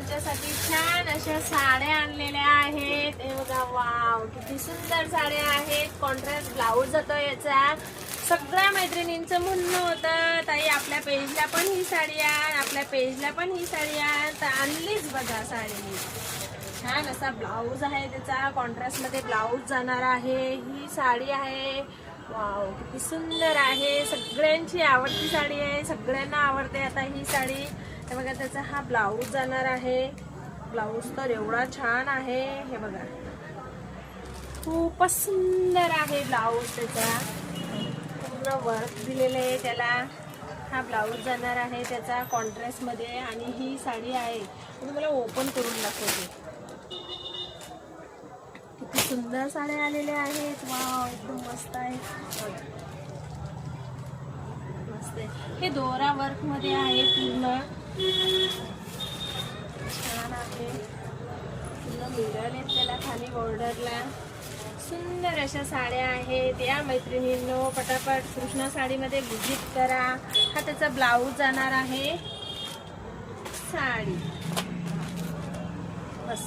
तुमच्यासाठी छान अशा साड्या आणलेल्या आहेत. हे बघा, वाव किती सुंदर साड्या आहेत. कॉन्ट्रास्ट ब्लाऊज होतो याचा. सगळ्या मैत्रिणींचं म्हणणं होतं, ताई आपल्या पेजला पण ही साडी आण, आपल्या पेजला पण ही साडी आण. तर आणलीच बघा साडी. छान असा ब्लाऊज आहे त्याचा. कॉन्ट्रास्ट मध्ये ब्लाऊज जाणार आहे. ही साडी आहे. वाव किती सुंदर आहे. सगळ्यांची आवडती साडी आहे. सगळ्यांना आवडते आता ही साडी. हे बघा, त्याचा हा ब्लाऊज जाणार आहे. ब्लाऊज तर एवढा छान आहे. हे बघा, खूपच सुंदर आहे ब्लाऊज त्याचा. पूर्ण वर्क दिलेलं आहे त्याला. हा ब्लाऊज जाणार आहे त्याचा कॉन्ट्रास्ट मध्ये. आणि ही साडी आहे, मी तुम्हाला ओपन करून दाखवते. किती सुंदर साड्या आलेल्या आहेत. वाव, एकदम मस्त आहे. मस्त आहे. हे दोरा वर्क मध्ये आहे पूर्ण. छान आहे. पूर्ण मिरर आहेत त्याला खाली बॉर्डरला. सुंदर अशा साड्या आहेत. या मैत्रिणींनो पटापट कृष्णा साडीमध्ये विजिट करा. हा त्याचा ब्लाऊज जाणार आहे. साडी बस.